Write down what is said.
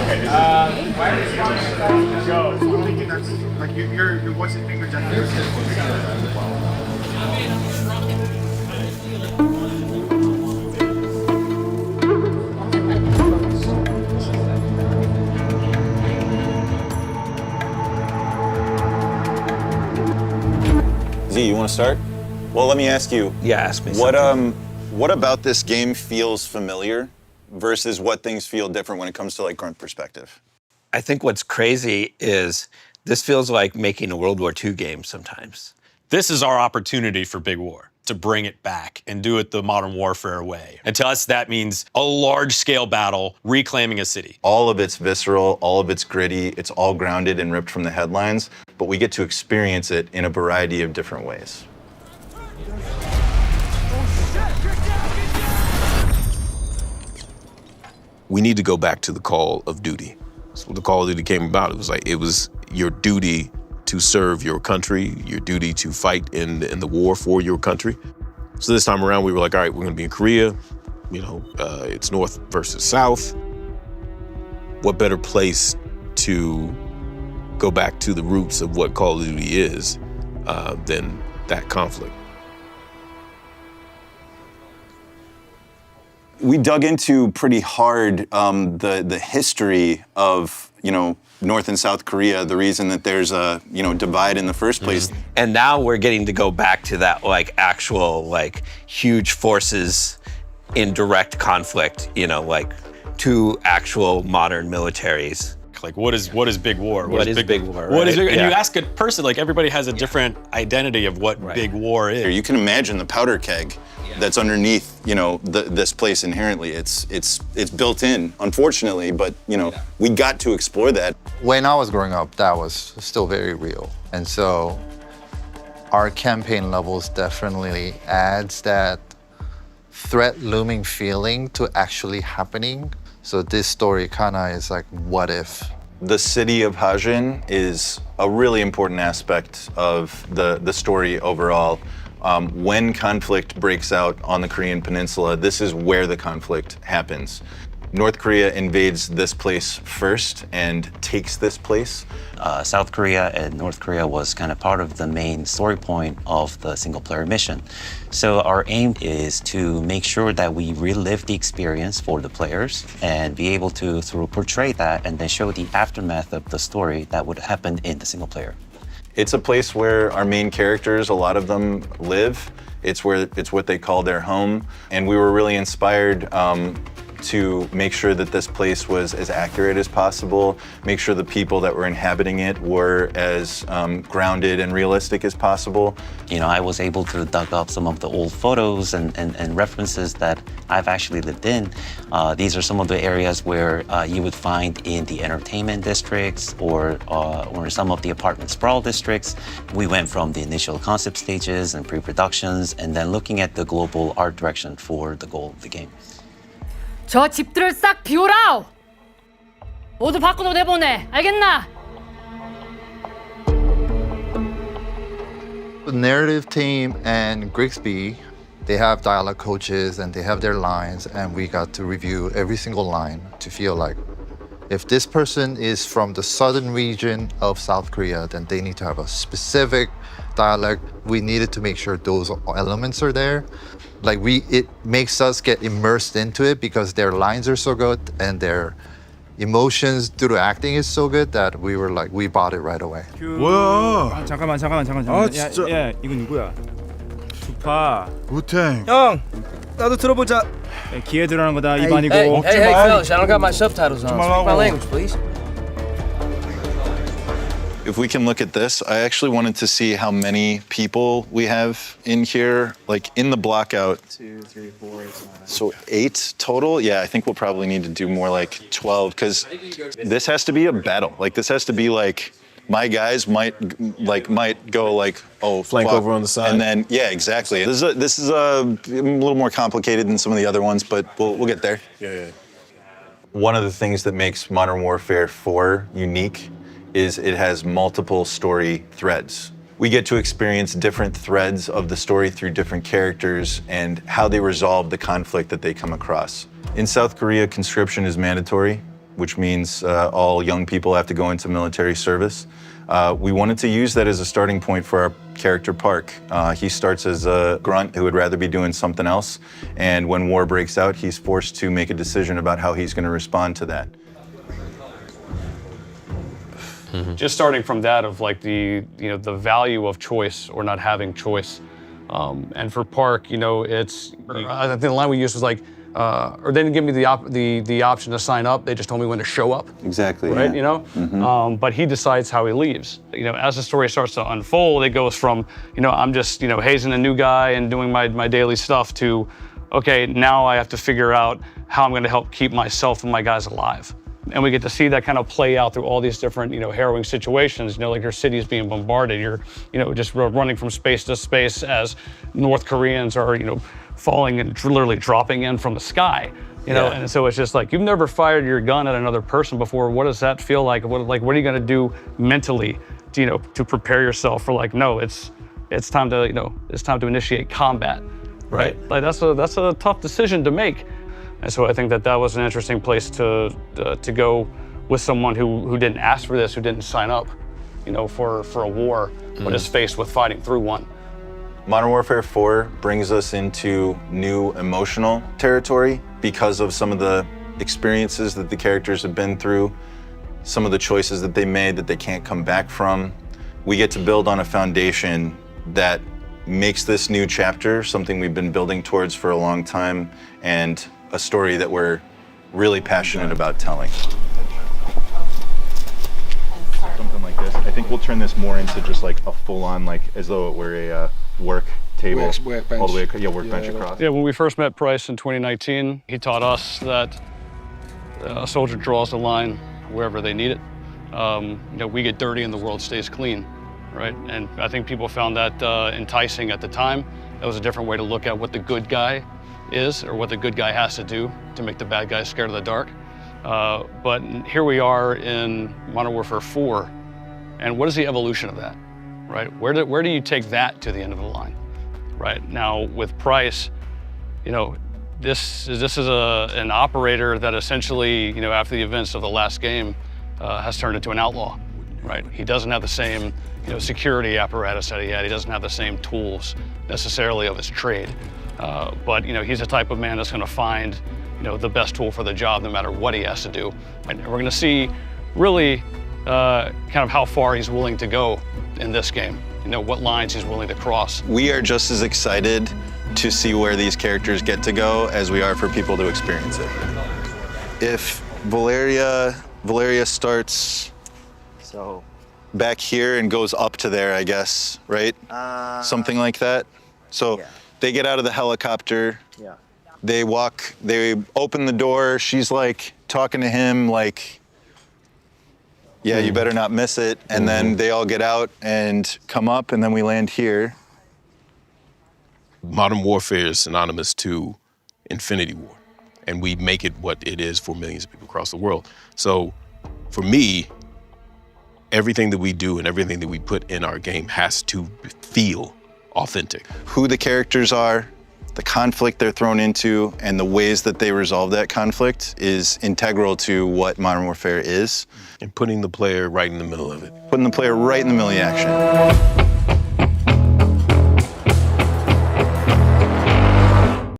Okay. Go. Like your what's his finger gender? Z, you want to start? Well, let me ask you. Yeah, ask me What about this game feels familiar versus what things feel different when it comes to like grunt perspective? I think what's crazy is this feels like making a World War II game sometimes. This is our opportunity for Big War, to bring it back and do it the modern warfare way. And to us, that means a large-scale battle, reclaiming a city. All of it's visceral, all of it's gritty, it's all grounded and ripped from the headlines, but we get to experience it in a variety of different ways. We need to go back to the call of duty. That's what the call of duty came about. It was your duty to serve your country, your duty to fight in the war for your country. So this time around, we were like, all right, we're gonna be in Korea. It's North versus South. What better place to go back to the roots of what Call of Duty is than that conflict? We dug into pretty hard the history of, North and South Korea, the reason that there's a, divide in the first place. Mm-hmm. And now we're getting to go back to that actual huge forces in direct conflict, two actual modern militaries. Like, what is Big War? What is Big War? What is right? Big? Yeah. And you ask a person, everybody has a different identity of what Big War is. You can imagine the powder keg that's underneath, this place inherently. It's built in, unfortunately, but we got to explore that. When I was growing up, that was still very real, and so our campaign levels definitely adds that threat looming feeling to actually happening. So this story kind of is like, what if? The city of Hajin is a really important aspect of the story overall. When conflict breaks out on the Korean Peninsula, this is where the conflict happens. North Korea invades this place first and takes this place. South Korea and North Korea was kind of part of the main story point of the single player mission. So our aim is to make sure that we relive the experience for the players and be able to portray that and then show the aftermath of the story that would happen in the single player. It's a place where our main characters, a lot of them live. It's what they call their home. And we were really inspired to make sure that this place was as accurate as possible, make sure the people that were inhabiting it were as grounded and realistic as possible. I was able to dug up some of the old photos and references that I've actually lived in. These are some of the areas where you would find in the entertainment districts or some of the apartment sprawl districts. We went from the initial concept stages and pre-productions and then looking at the global art direction for the goal of the game. 저 집들을 싹 비워라! 모두 밖으로 내보내. 알겠나? The narrative team and Grigsby, they have dialogue coaches and they have their lines, and we got to review every single line to feel like if this person is from the southern region of South Korea, then they need to have a specific dialect. We needed to make sure those elements are there. It makes us get immersed into it because their lines are so good and their emotions through the acting is so good that we were we bought it right away. 뭐야? 잠깐만. 진짜. 야, 이거 누구야? 주파. 우탱. 형, 나도 들어보자. 기회 들어가는 거다. 입안이고. Hey, fellas, I don't got my subtitles on. Speak my language, please. If we can look at this, I actually wanted to see how many people we have in here, in the block out. 2, 3, 4, 8, 9. So 8 total? Yeah, I think we'll probably need to do more 12, because this has to be a battle. This has to be my guys might go flank fuck. over on the side. And then, yeah, exactly. This is a little more complicated than some of the other ones, but we'll get there. Yeah. One of the things that makes Modern Warfare 4 unique is it has multiple story threads we get to experience different threads of the story through different characters and how they resolve the conflict that they come across. In South Korea, conscription is mandatory, which means all young people have to go into military service. We wanted to use that as a starting point for our character Park. He starts as a grunt who would rather be doing something else, and when war breaks out, he's forced to make a decision about how he's going to respond to that. Just starting from that of like the value of choice or not having choice, and for Park, it's I think the line we used was like, or they didn't give me the option to sign up. They just told me when to show up. Exactly. Right. Yeah. But he decides how he leaves. As the story starts to unfold, it goes from I'm just hazing a new guy and doing my daily stuff to, okay, now I have to figure out how I'm going to help keep myself and my guys alive. And we get to see that kind of play out through all these different, harrowing situations. Like your city's being bombarded. You're, just running from space to space as North Koreans are, falling and literally dropping in from the sky. And so it's just like you've never fired your gun at another person before. What does that feel like? What are you going to do mentally, to prepare yourself for no, it's time to it's time to initiate combat, right? Like that's a tough decision to make. And so I think that was an interesting place to go with someone who didn't ask for this, who didn't sign up, for a war, but is faced with fighting through one. Modern Warfare 4 brings us into new emotional territory because of some of the experiences that the characters have been through, some of the choices that they made that they can't come back from. We get to build on a foundation that makes this new chapter something we've been building towards for a long time, and a story that we're really passionate about telling. Something like this. I think we'll turn this more into just like a full-on, as though it were a work table, workbench. all the way, workbench across. Yeah, when we first met Price in 2019, he taught us that a soldier draws the line wherever they need it. We get dirty and the world stays clean, right? And I think people found that enticing at the time. That was a different way to look at what the good guy is, or what the good guy has to do to make the bad guy scared of the dark. But here we are in Modern Warfare 4, and what is the evolution of that, right? Where do you take that to the end of the line, right? Now with Price, this is an operator that essentially, after the events of the last game, has turned into an outlaw, right? He doesn't have the same, security apparatus that he had. He doesn't have the same tools necessarily of his trade. But he's the type of man that's going to find the best tool for the job no matter what he has to do. And we're going to see really kind of how far he's willing to go in this game, what lines he's willing to cross. We are just as excited to see where these characters get to go as we are for people to experience it. If Valeria starts back here and goes up to there, I guess, right? Something like that. So they get out of the helicopter. Yeah. They open the door. She's like talking to him like, yeah, you better not miss it. And then they all get out and come up, and then we land here. Modern Warfare is synonymous to Infinity War, and we make it what it is for millions of people across the world. So for me, everything that we do and everything that we put in our game has to feel authentic. Who the characters are, the conflict they're thrown into, and the ways that they resolve that conflict is integral to what Modern Warfare is. And putting the player right in the middle of it. Putting the player right in the middle of the action.